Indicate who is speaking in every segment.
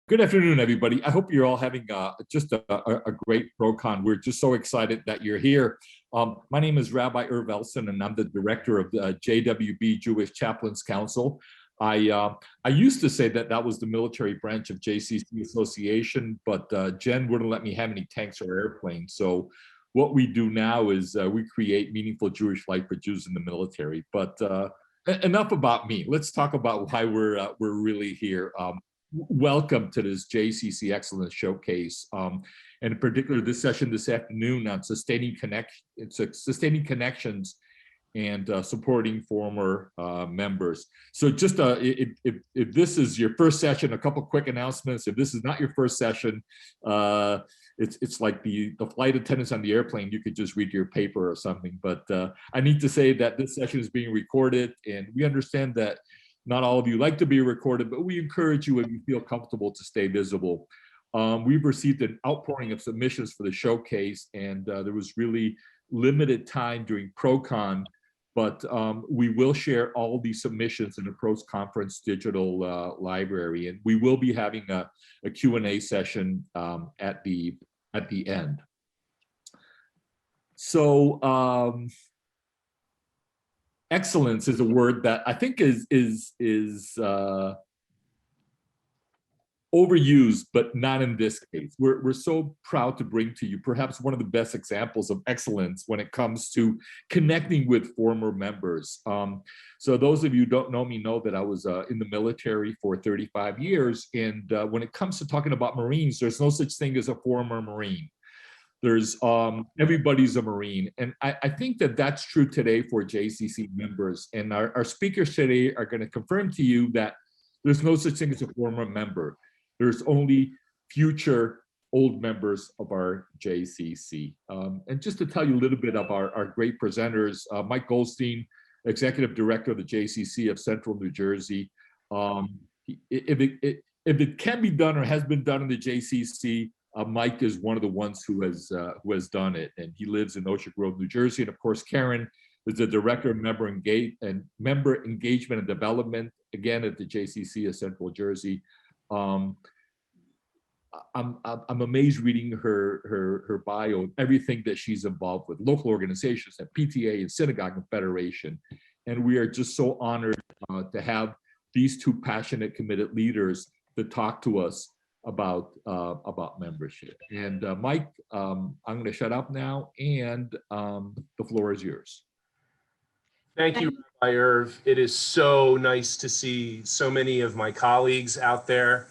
Speaker 1: Good afternoon, everybody. I hope you're all having just a great ProCon. We're just so excited that you're here. My name is Rabbi Irv Elson, and I'm the director of the JWB Jewish Chaplains Council. I used to say that was the military branch of JCC Association, but Jen wouldn't let me have any tanks or airplanes. So what we do now is we create meaningful Jewish life for Jews in the military. But enough about me. Let's talk about why we're really here. Welcome to this JCC Excellence Showcase, and in particular this session this afternoon on sustaining connections and supporting former members. So just if this is your first session, a couple quick announcements. If this is not your first session, it's like the flight attendants on the airplane. You could just read your paper or something. But I need to say that this session is being recorded, and we understand that not all of you like to be recorded, but we encourage you, if you feel comfortable, to stay visible. We've received an outpouring of submissions for the showcase, and there was really limited time during ProCon, but we will share all these submissions in the Pros Conference digital library, and we will be having a Q&A session at the end. So, excellence is a word that I think is overused, but not in this case. We're so proud to bring to you perhaps one of the best examples of excellence when it comes to connecting with former members. So those of you who don't know me know that I was in the military for 35 years. And when it comes to talking about Marines, there's no such thing as a former Marine. There's everybody's a Marine. And I think that that's true today for JCC members. And our speakers today are going to confirm to you that there's no such thing as a former member. There's only future old members of our JCC. And just to tell you a little bit of our great presenters, Mike Goldstein, Executive Director of the JCC of Central New Jersey. If it can be done or has been done in the JCC, Mike is one of the ones who has done it, and he lives in Ocean Grove, New Jersey. And of course, Caren is the Director of Member Engagement and Development, again at the JCC of Central Jersey. I'm amazed reading her bio, everything that she's involved with, local organizations and PTA and Synagogue and Federation, and we are just so honored to have these two passionate, committed leaders to talk to us about membership. And Mike, I'm going to shut up now, and the floor is yours.
Speaker 2: Thank you, Rabbi Irv. It is so nice to see so many of my colleagues out there.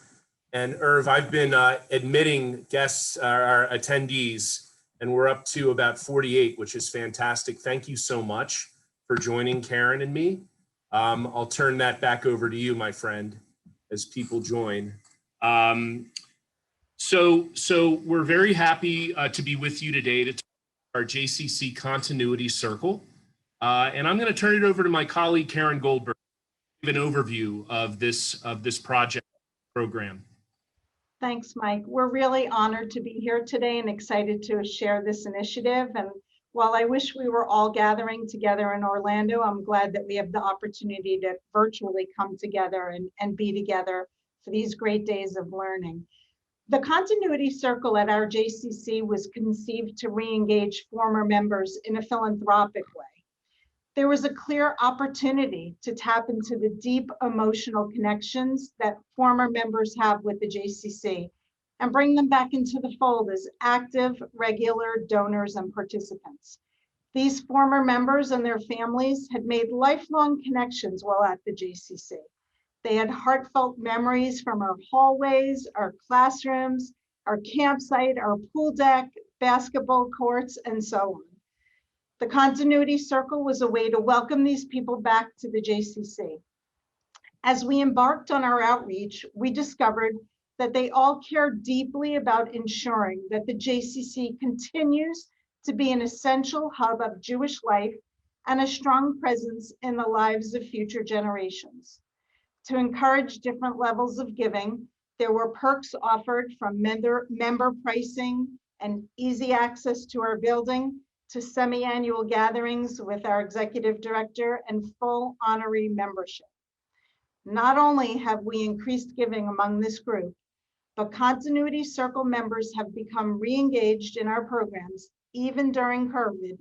Speaker 2: And Irv, I've been admitting guests, our attendees, and we're up to about 48, which is fantastic. Thank you so much for joining Caren and me. I'll turn that back over to you, my friend, as people join. So we're very happy to be with you today to talk about our JCC Continuity Circle. And I'm going to turn it over to my colleague, Caren Goldberg, to give an overview of this project program.
Speaker 3: Thanks, Mike. We're really honored to be here today and excited to share this initiative. And while I wish we were all gathering together in Orlando, I'm glad that we have the opportunity to virtually come together and be together for these great days of learning. The Continuity Circle at our JCC was conceived to re-engage former members in a philanthropic way. There was a clear opportunity to tap into the deep emotional connections that former members have with the JCC and bring them back into the fold as active, regular donors and participants. These former members and their families had made lifelong connections while at the JCC. They had heartfelt memories from our hallways, our classrooms, our campsite, our pool deck, basketball courts, and so on. The Continuity Circle was a way to welcome these people back to the JCC. As we embarked on our outreach, we discovered that they all care deeply about ensuring that the JCC continues to be an essential hub of Jewish life and a strong presence in the lives of future generations. To encourage different levels of giving, there were perks offered from member pricing and easy access to our building, to semi-annual gatherings with our executive director and full honorary membership. Not only have we increased giving among this group, but Continuity Circle members have become re-engaged in our programs, even during COVID,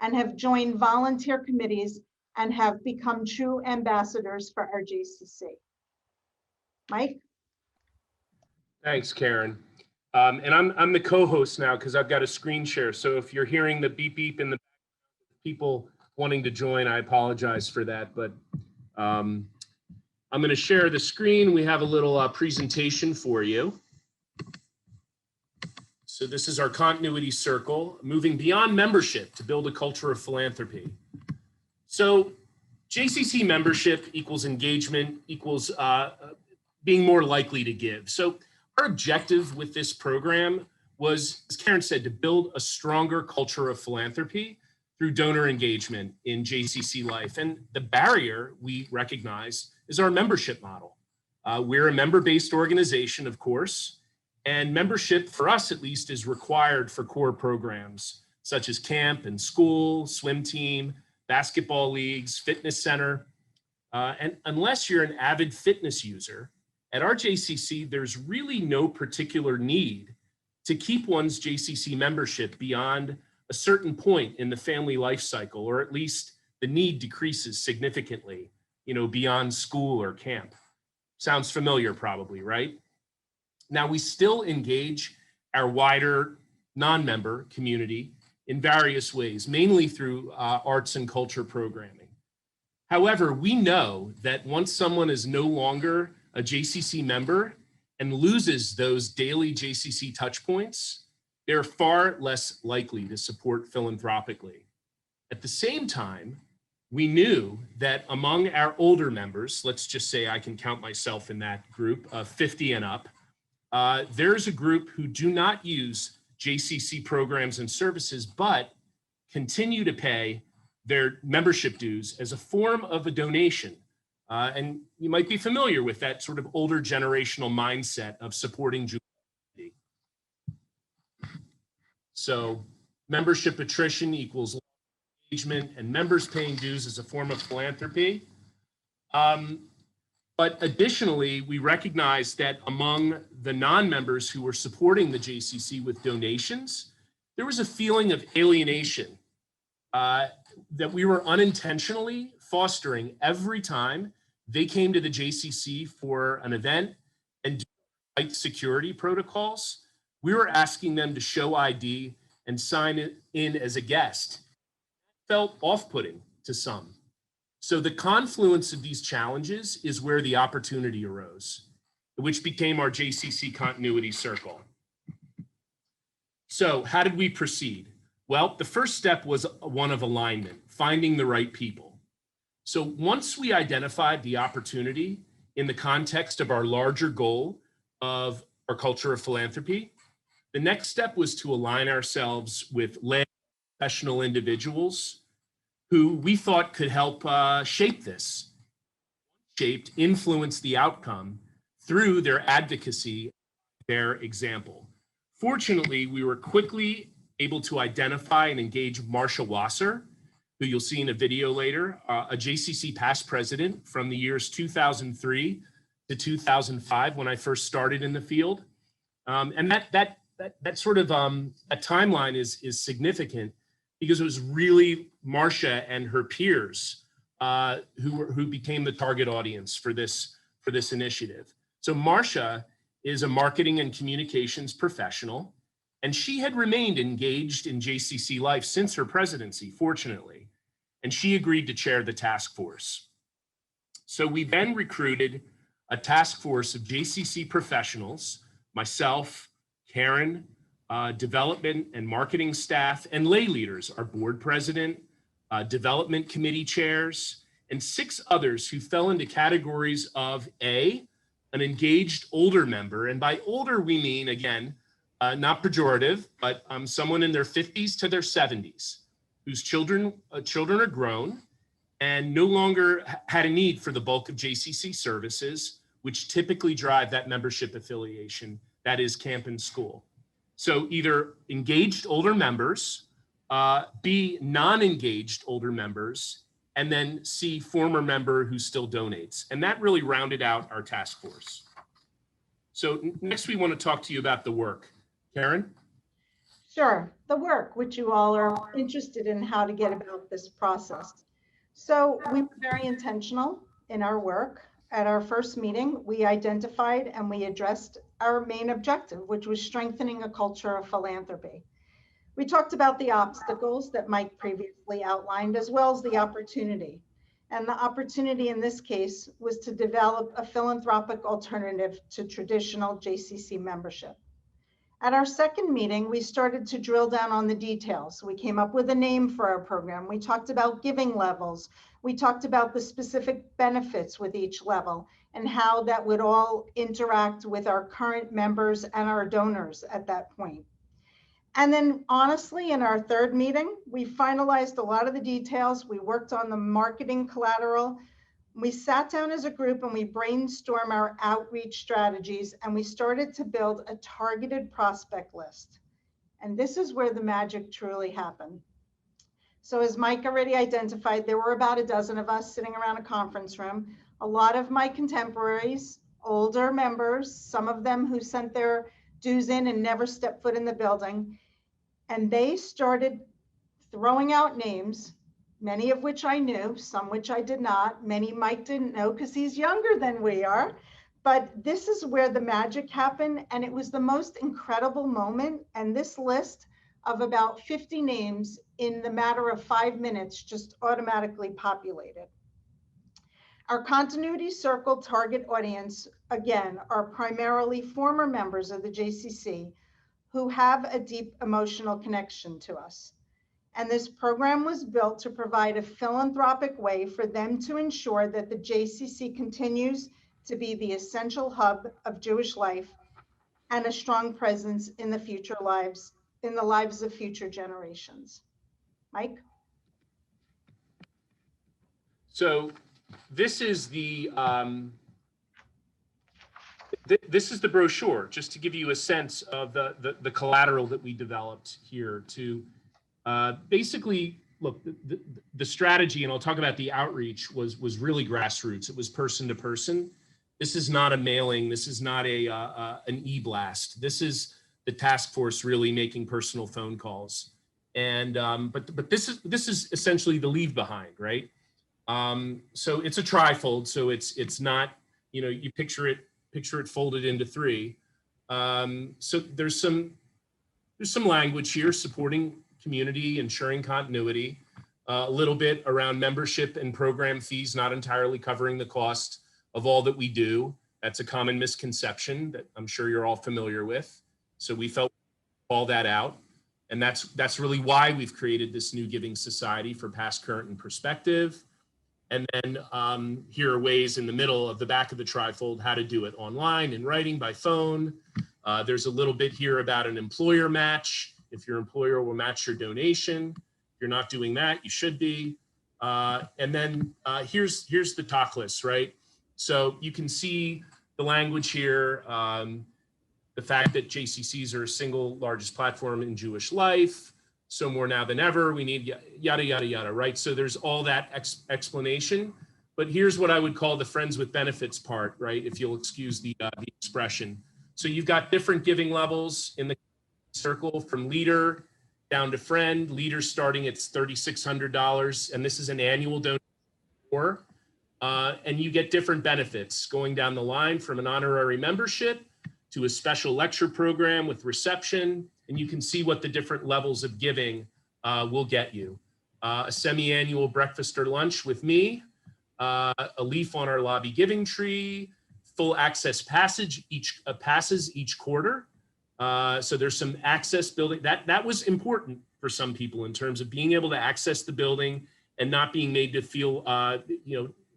Speaker 3: and have joined volunteer committees and have become true ambassadors for our JCC. Mike?
Speaker 2: Thanks, Caren. And I'm the co-host now because I've got a screen share. So if you're hearing the beep beep and the people wanting to join, I apologize for that. But I'm going to share the screen. We have a little presentation for you. So this is our Continuity Circle, moving beyond membership to build a culture of philanthropy. So JCC membership equals engagement, equals being more likely to give. So our objective with this program was, as Caren said, to build a stronger culture of philanthropy through donor engagement in JCC life. And the barrier we recognize is our membership model. We're a member-based organization, of course, and membership, for us at least, is required for core programs such as camp and school, swim team, basketball leagues, fitness center. And unless you're an avid fitness user, at our JCC, there's really no particular need to keep one's JCC membership beyond a certain point in the family life cycle, or at least the need decreases significantly, beyond school or camp. Sounds familiar probably, right? Now, we still engage our wider non-member community in various ways, mainly through arts and culture programming. However, we know that once someone is no longer a JCC member and loses those daily JCC touch points, they're far less likely to support philanthropically. At the same time, we knew that among our older members, let's just say I can count myself in that group of 50 and up, there's a group who do not use JCC programs and services, but continue to pay their membership dues as a form of a donation. And you might be familiar with that sort of older generational mindset of supporting juvenility. So membership attrition equals engagement, and members paying dues as a form of philanthropy. But additionally, we recognize that among the non-members who were supporting the JCC with donations, there was a feeling of alienation that we were unintentionally fostering every time they came to the JCC for an event and do security protocols. We were asking them to show ID and sign in as a guest. It felt off-putting to some. So the confluence of these challenges is where the opportunity arose, which became our JCC Continuity Circle. So how did we proceed? Well, the first step was one of alignment, finding the right people. So once we identified the opportunity in the context of our larger goal of our culture of philanthropy, the next step was to align ourselves with led professional individuals who we thought could help shape this, influence the outcome through their advocacy, their example. Fortunately, we were quickly able to identify and engage Marcia Wasser, who you'll see in a video later, a JCC past president from the years 2003 to 2005 when I first started in the field. And that sort of that timeline is significant because it was really Marcia and her peers who became the target audience for this initiative. So Marcia is a marketing and communications professional, and she had remained engaged in JCC life since her presidency, fortunately, and she agreed to chair the task force. So we then recruited a task force of JCC professionals, myself, Caren, development and marketing staff, and lay leaders, our board president, development committee chairs, and 6 others who fell into categories of an engaged older member. And by older, we mean, again, not pejorative, but someone in their 50s to their 70s, whose children are grown and no longer had a need for the bulk of JCC services, which typically drive that membership affiliation, that is camp and school. So either engaged older members, B, non-engaged older members, and then C, former member who still donates. And that really rounded out our task force. So next we want to talk to you about the work. Caren?
Speaker 3: Sure, the work, which you all are interested in how to get about this process. So we were very intentional in our work. At our first meeting, we identified and we addressed our main objective, which was strengthening a culture of philanthropy. We talked about the obstacles that Mike previously outlined, as well as the opportunity. And the opportunity in this case was to develop a philanthropic alternative to traditional JCC membership. At our second meeting, we started to drill down on the details. We came up with a name for our program. We talked about giving levels. We talked about the specific benefits with each level and how that would all interact with our current members and our donors at that point. And then honestly, in our third meeting, we finalized a lot of the details. We worked on the marketing collateral. We sat down as a group and we brainstormed our outreach strategies, and we started to build a targeted prospect list. And this is where the magic truly happened. So as Mike already identified, there were about a dozen of us sitting around a conference room, a lot of my contemporaries, older members, some of them who sent their dues in and never stepped foot in the building. And they started throwing out names, many of which I knew, some which I did not. Many Mike didn't know because he's younger than we are. But this is where the magic happened. And it was the most incredible moment. And this list of about 50 names in the matter of 5 minutes just automatically populated. Our continuity circle target audience, again, are primarily former members of the JCC who have a deep emotional connection to us. And this program was built to provide a philanthropic way for them to ensure that the JCC continues to be the essential hub of Jewish life and a strong presence in the lives of future generations. Mike?
Speaker 2: So this is the brochure, just to give you a sense of the collateral that we developed here to basically, look, the strategy, and I'll talk about the outreach, was really grassroots. It was person to person. This is not a mailing. This is not an e-blast. This is the task force really making personal phone calls. And but this is essentially the leave behind, right? So it's a trifold. So it's not, you know, you picture it folded into 3. So there's some language here supporting community, ensuring continuity, a little bit around membership and program fees, not entirely covering the cost of all that we do. That's a common misconception that I'm sure you're all familiar with. So we felt all that out. And that's really why we've created this new giving society for past, current, and prospective. And then here are ways in the middle of the back of the trifold how to do it online, in writing, by phone. There's a little bit here about an employer match. If your employer will match your donation, if you're not doing that, you should be. And then here's the talk list, right? So you can see the language here, the fact that JCCs are a single largest platform in Jewish life. So more now than ever, we need yada, yada, yada, right? So there's all that explanation. But here's what I would call the friends with benefits part, right? If you'll excuse the expression. So you've got different giving levels in the circle from leader down to friend. Leader starting at $3,600, and this is an annual donation. And you get different benefits going down the line, from an honorary membership to a special lecture program with reception. And you can see what the different levels of giving will get you. A semi-annual breakfast or lunch with me, a leaf on our lobby giving tree, full access passes each quarter. So there's some access building. That was important for some people in terms of being able to access the building and not being made to feel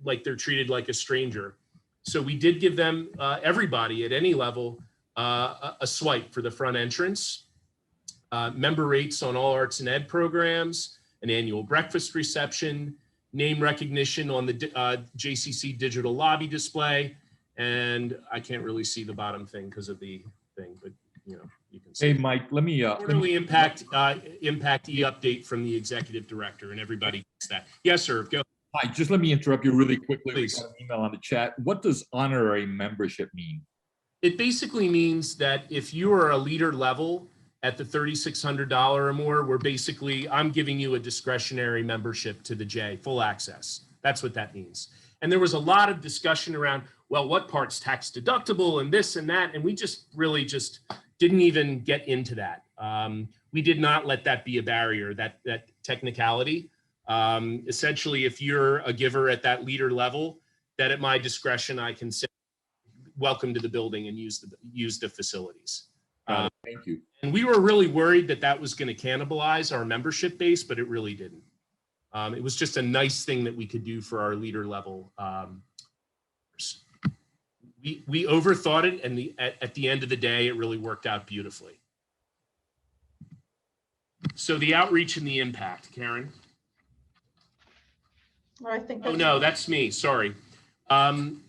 Speaker 2: like they're treated like a stranger. So we did give them, everybody at any level, a swipe for the front entrance. Member rates on all arts and ed programs, an annual breakfast reception, name recognition on the JCC digital lobby display. And I can't really see the bottom thing because of the thing, but you can see.
Speaker 1: Hey, Mike, let me
Speaker 2: quarterly impact e-update from the executive director, and everybody gets that. Yes, sir, go.
Speaker 1: Hi, just let me interrupt you really quickly.
Speaker 2: Please.
Speaker 1: We got an email on the chat. What does honorary membership mean?
Speaker 2: It basically means that if you are a leader level at the $3,600 or more, I'm giving you a discretionary membership to the J, full access. That's what that means. And there was a lot of discussion around, well, what part's tax deductible and this and that, and we just really just didn't even get into that. We did not let that be a barrier, that technicality. Essentially, if you're a giver at that leader level, that at my discretion, I can say, welcome to the building and use the facilities.
Speaker 1: Thank you.
Speaker 2: And we were really worried that that was going to cannibalize our membership base, but it really didn't. It was just a nice thing that we could do for our leader level. We overthought it, and at the end of the day, it really worked out beautifully. So the outreach and the impact, Caren.
Speaker 3: Well, I think
Speaker 2: Oh no, that's me. Sorry.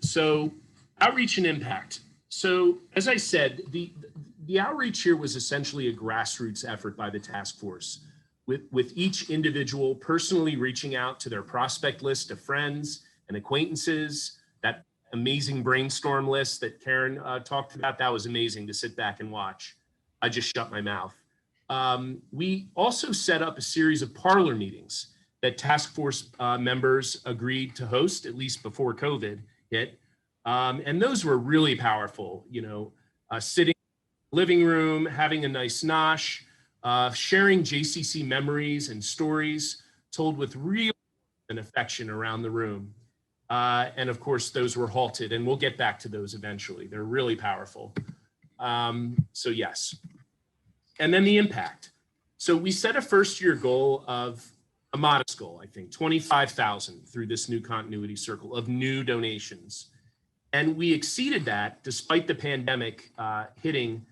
Speaker 2: So outreach and impact. So as I said, the outreach here was essentially a grassroots effort by the task force, with each individual personally reaching out to their prospect list of friends and acquaintances. That amazing brainstorm list that Caren talked about, that was amazing to sit back and watch. I just shut my mouth. We also set up a series of parlor meetings that task force members agreed to host, at least before COVID hit. And those were really powerful, sitting in the living room, having a nice nosh, sharing JCC memories and stories told with real and affection around the room. And of course, those were halted, and we'll get back to those eventually. They're really powerful. So yes. And then the impact. So we set a first-year goal of a modest goal, I think, 25,000 through this new continuity circle of new donations. And we exceeded that despite the pandemic hitting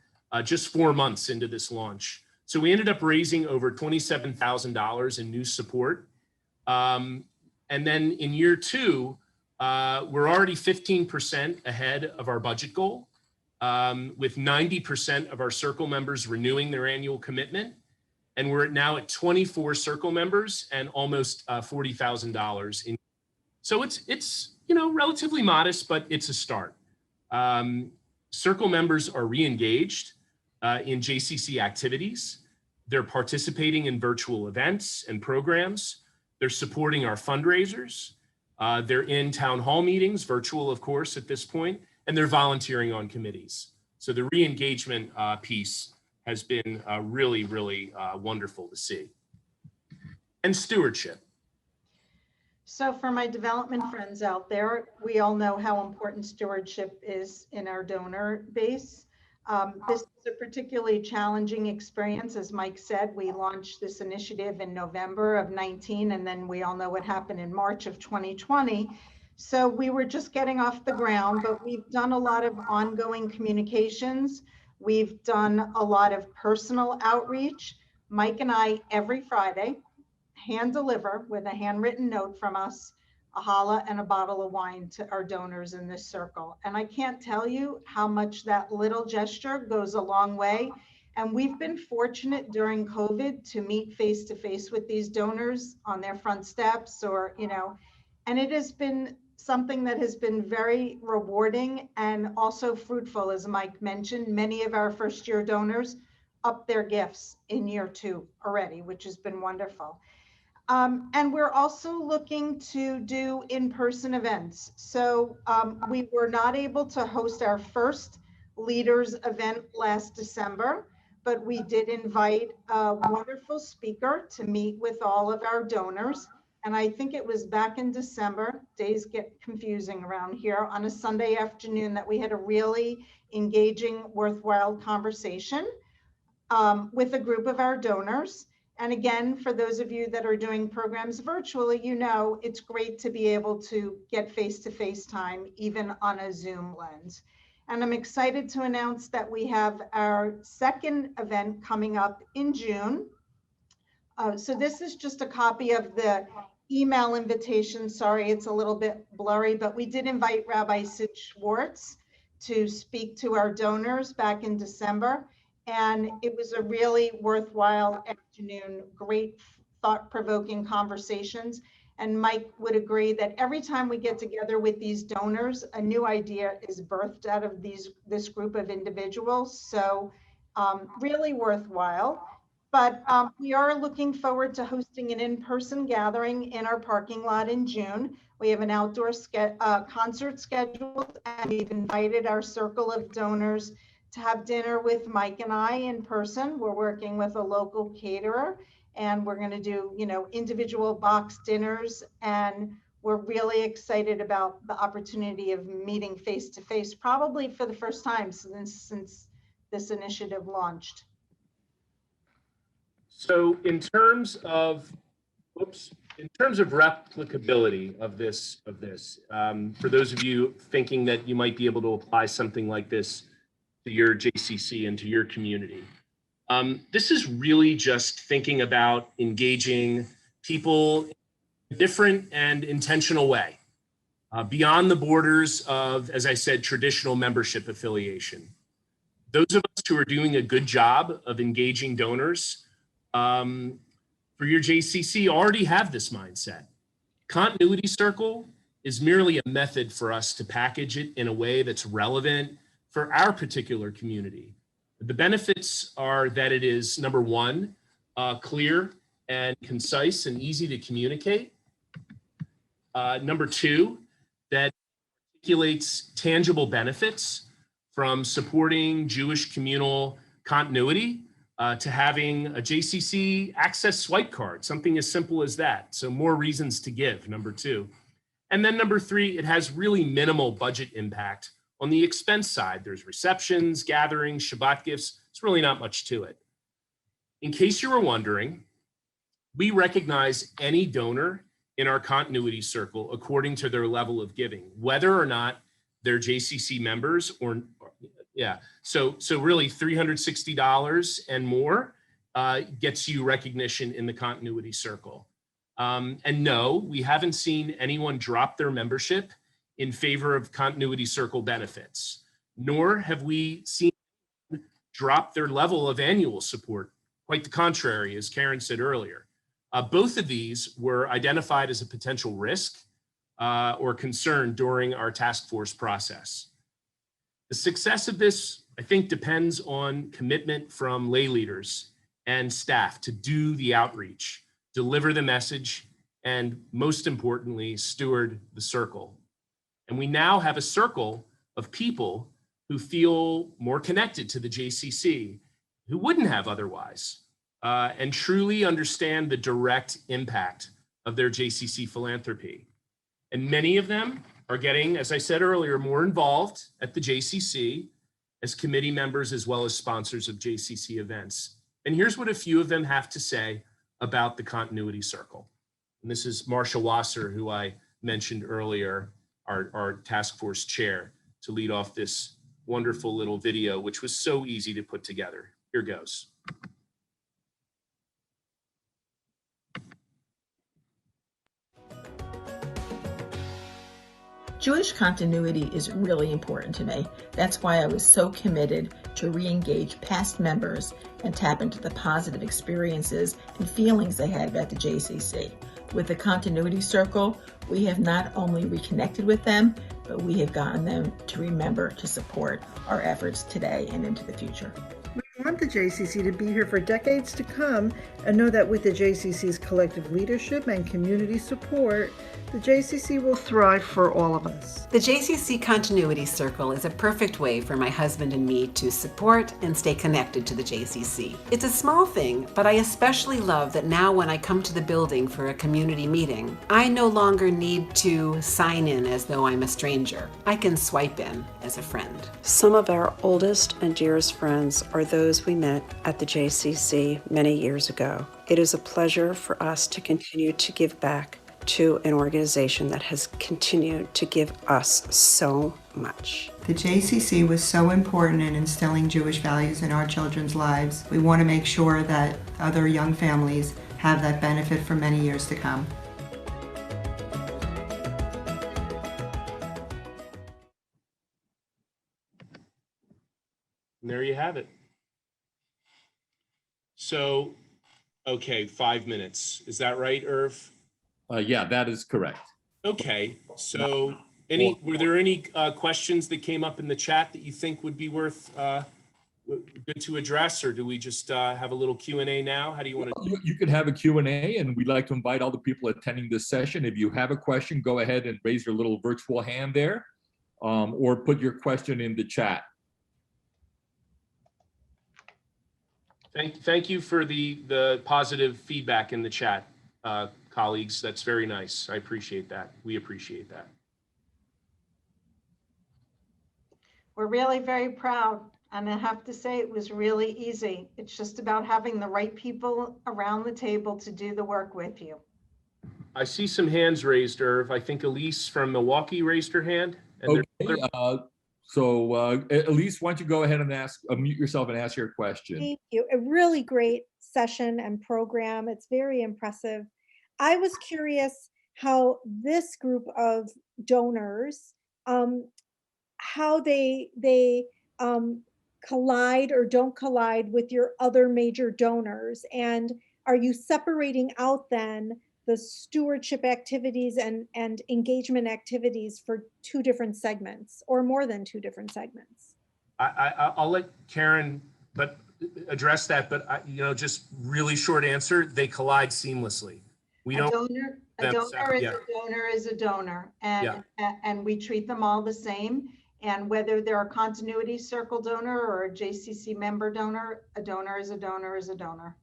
Speaker 2: just 4 months into this launch. So we ended up raising over $27,000 in new support. And then in year two, we're already 15% ahead of our budget goal, with 90% of our circle members renewing their annual commitment. And we're now at 24 circle members and almost $40,000 in. So it's relatively modest, but it's a start. Circle members are re-engaged in JCC activities. They're participating in virtual events and programs. They're supporting our fundraisers. They're in town hall meetings, virtual, of course, at this point, and they're volunteering on committees. So the re-engagement piece has been really, really wonderful to see. And stewardship.
Speaker 3: So for my development friends out there, we all know how important stewardship is in our donor base. This is a particularly challenging experience. As Mike said, we launched this initiative in November of 19, and then we all know what happened in March of 2020. So we were just getting off the ground, but we've done a lot of ongoing communications. We've done a lot of personal outreach. Mike and I, every Friday, hand deliver with a handwritten note from us, a challah and a bottle of wine to our donors in this circle. And I can't tell you how much that little gesture goes a long way. And we've been fortunate during COVID to meet face to face with these donors on their front steps or, and it has been something that has been very rewarding and also fruitful. As Mike mentioned, many of our first year donors upped their gifts in year two already, which has been wonderful. And we're also looking to do in-person events. So we were not able to host our first leaders event last December, but we did invite a wonderful speaker to meet with all of our donors. And I think it was back in December, days get confusing around here, on a Sunday afternoon that we had a really engaging, worthwhile conversation with a group of our donors. And again, for those of you that are doing programs virtually, it's great to be able to get face-to-face time, even on a Zoom lens. And I'm excited to announce that we have our second event coming up in June. So this is just a copy of the email invitation. Sorry, it's a little bit blurry, but we did invite Rabbi Sid Schwartz to speak to our donors back in December. And it was a really worthwhile afternoon, great thought-provoking conversations. And Mike would agree that every time we get together with these donors, a new idea is birthed out of this group of individuals. So really worthwhile. But we are looking forward to hosting an in-person gathering in our parking lot in June. We have an outdoor concert scheduled, and we've invited our circle of donors to have dinner with Mike and I in person. We're working with a local caterer, and we're going to do, individual box dinners. And we're really excited about the opportunity of meeting face to face, probably for the first time since this initiative launched.
Speaker 2: So in terms of replicability of this, for those of you thinking that you might be able to apply something like this to your JCC and to your community, this is really just thinking about engaging people in a different and intentional way, beyond the borders of, as I said, traditional membership affiliation. Those of us who are doing a good job of engaging donors for your JCC already have this mindset. Continuity Circle is merely a method for us to package it in a way that's relevant for our particular community. The benefits are that it is, number one, clear and concise and easy to communicate. Number two, that articulates tangible benefits from supporting Jewish communal continuity to having a JCC access swipe card, something as simple as that. So more reasons to give, number two. And then number three, it has really minimal budget impact on the expense side. There's receptions, gatherings, Shabbat gifts. It's really not much to it. In case you were wondering, we recognize any donor in our continuity circle according to their level of giving, whether or not they're JCC members or, yeah. So really $360 and more gets you recognition in the continuity circle. And no, we haven't seen anyone drop their membership in favor of continuity circle benefits, nor have we seen drop their level of annual support. Quite the contrary, as Caren said earlier. Both of these were identified as a potential risk or concern during our task force process. The success of this, I think, depends on commitment from lay leaders and staff to do the outreach, deliver the message, and most importantly, steward the circle. And we now have a circle of people who feel more connected to the JCC, who wouldn't have otherwise, and truly understand the direct impact of their JCC philanthropy. And many of them are getting, as I said earlier, more involved at the JCC as committee members as well as sponsors of JCC events. And here's what a few of them have to say about the Continuity Circle. And this is Marsha Wasser, who I mentioned earlier, our task force chair, to lead off this wonderful little video, which was so easy to put together. Here goes.
Speaker 4: Jewish continuity is really important to me. That's why I was so committed to re-engage past members and tap into the positive experiences and feelings they had about the JCC. With the Continuity Circle, we have not only reconnected with them, but we have gotten them to remember to support our efforts today and into the future.
Speaker 5: We want the JCC to be here for decades to come and know that with the JCC's collective leadership and community support, the JCC will thrive for all of us.
Speaker 6: The JCC Continuity Circle is a perfect way for my husband and me to support and stay connected to the JCC. It's a small thing, but I especially love that now when I come to the building for a community meeting, I no longer need to sign in as though I'm a stranger. I can swipe in as a friend.
Speaker 7: Some of our oldest and dearest friends are those we met at the JCC many years ago. It is a pleasure for us to continue to give back to an organization that has continued to give us so much.
Speaker 8: The JCC was so important in instilling Jewish values in our children's lives. We want to make sure that other young families have that benefit for many years to come.
Speaker 2: And there you have it. So, okay, 5 minutes. Is that right, Irv?
Speaker 1: Yeah, that is correct.
Speaker 2: Okay, so were there any questions that came up in the chat that you think would be worth good to address, or do we just have a little Q&A now? How do you want to?
Speaker 1: You can have a Q&A, and we'd like to invite all the people attending this session. If you have a question, go ahead and raise your little virtual hand there, or put your question in the chat.
Speaker 2: Thank you for the positive feedback in the chat, colleagues. That's very nice. I appreciate that. We appreciate that.
Speaker 3: We're really very proud. And I have to say, it was really easy. It's just about having the right people around the table to do the work with you.
Speaker 2: I see some hands raised, Irv. I think Elise from Milwaukee raised her hand. And
Speaker 1: okay. Elise, why don't you go ahead and unmute yourself and ask your question.
Speaker 9: Thank you. A really great session and program. It's very impressive. I was curious how this group of donors, how they collide or don't collide with your other major donors, and are you separating out then the stewardship activities and engagement activities for two different segments or more than two different segments?
Speaker 2: I'll let Caren address that, but just really short answer, they collide seamlessly.
Speaker 3: A donor is a donor, and we treat them all the same. And whether they're a continuity circle donor or a JCC member donor, a donor is a donor is a donor.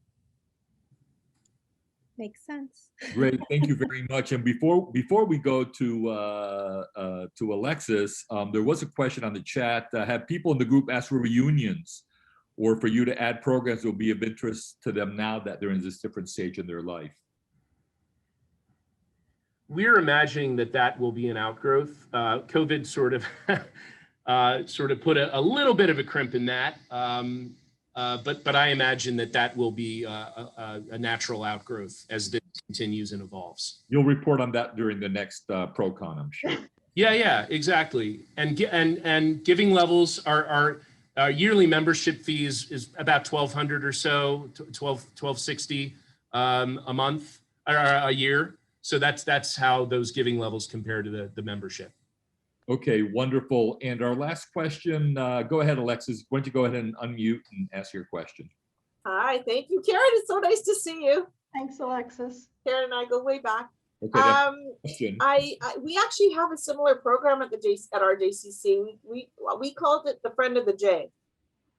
Speaker 9: Makes sense.
Speaker 1: Great, thank you very much. And before we go to Alexis, there was a question on the chat. Have people in the group asked for reunions, or for you to add programs that will be of interest to them now that they're in this different stage in their life?
Speaker 2: We're imagining that will be an outgrowth. COVID sort of put a little bit of a crimp in that, but I imagine that will be a natural outgrowth as this continues and evolves.
Speaker 1: You'll report on that during the next ProCon, I'm sure.
Speaker 2: Yeah, exactly. And giving levels are our yearly membership fee is about $1,200 or so, $1,260 a month or a year. So that's how those giving levels compare to the membership.
Speaker 1: Okay, wonderful. And our last question, go ahead, Alexis. Why don't you go ahead and unmute and ask your question?
Speaker 10: Hi, thank you, Caren. It's so nice to see you.
Speaker 3: Thanks, Alexis.
Speaker 10: Caren and I go way back.
Speaker 1: Okay,
Speaker 10: we actually have a similar program at our JCC. We called it the Friend of the J.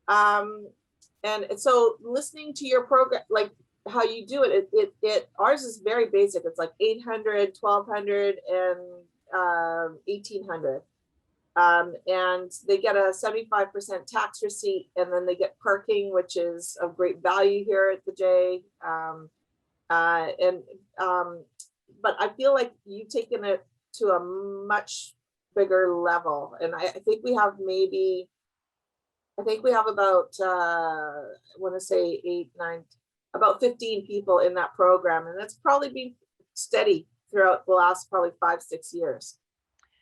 Speaker 10: And so listening to your program, like how you do it, ours is very basic. It's like 800, 1200, and 1800. And they get a 75% tax receipt, and then they get parking, which is of great value here at the J. But I feel like you've taken it to a much bigger level. And I think we have about, I want to say 8, 9, about 15 people in that program. And that's probably been steady throughout the last probably 5-6 years.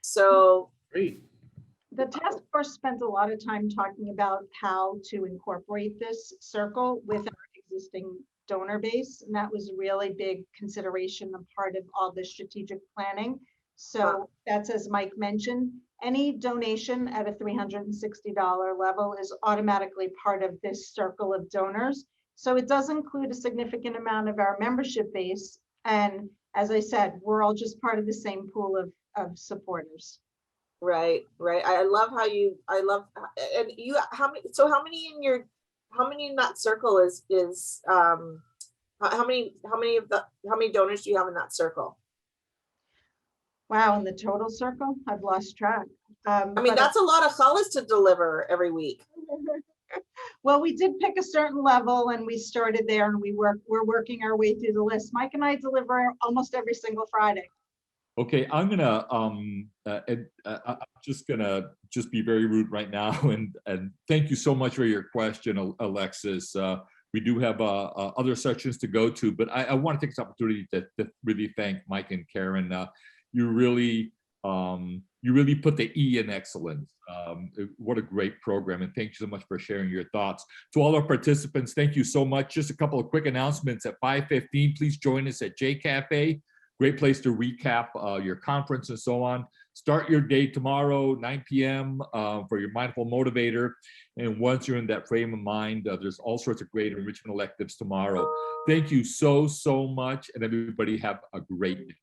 Speaker 10: So
Speaker 2: great.
Speaker 3: The task force spent a lot of time talking about how to incorporate this circle with our existing donor base. And that was a really big consideration and part of all the strategic planning. So that's, as Mike mentioned, any donation at a $360 level is automatically part of this circle of donors. So it does include a significant amount of our membership base. And as I said, we're all just part of the same pool of supporters.
Speaker 10: Right. I love how and you, how many in that circle is how many donors do you have in that circle?
Speaker 3: Wow, in the total circle, I've lost track.
Speaker 10: I mean, that's a lot of challahs to deliver every week.
Speaker 3: Well, we did pick a certain level and we started there, and we're working our way through the list. Mike and I deliver almost every single Friday.
Speaker 1: Okay, I'm just gonna be very rude right now, and thank you so much for your question, Alexis. We do have other sections to go to, but I want to take this opportunity to really thank Mike and Caren. You really put the E in excellence. What a great program, and thank you so much for sharing your thoughts. To all our participants, thank you so much. Just a couple of quick announcements. At 5:15, please join us at J Cafe Great place to recap your conference and so on. Start your day tomorrow, 9 p.m. For your Mindful Motivator. And once you're in that frame of mind, there's all sorts of great enrichment electives tomorrow. Thank you so much. And everybody have a great day.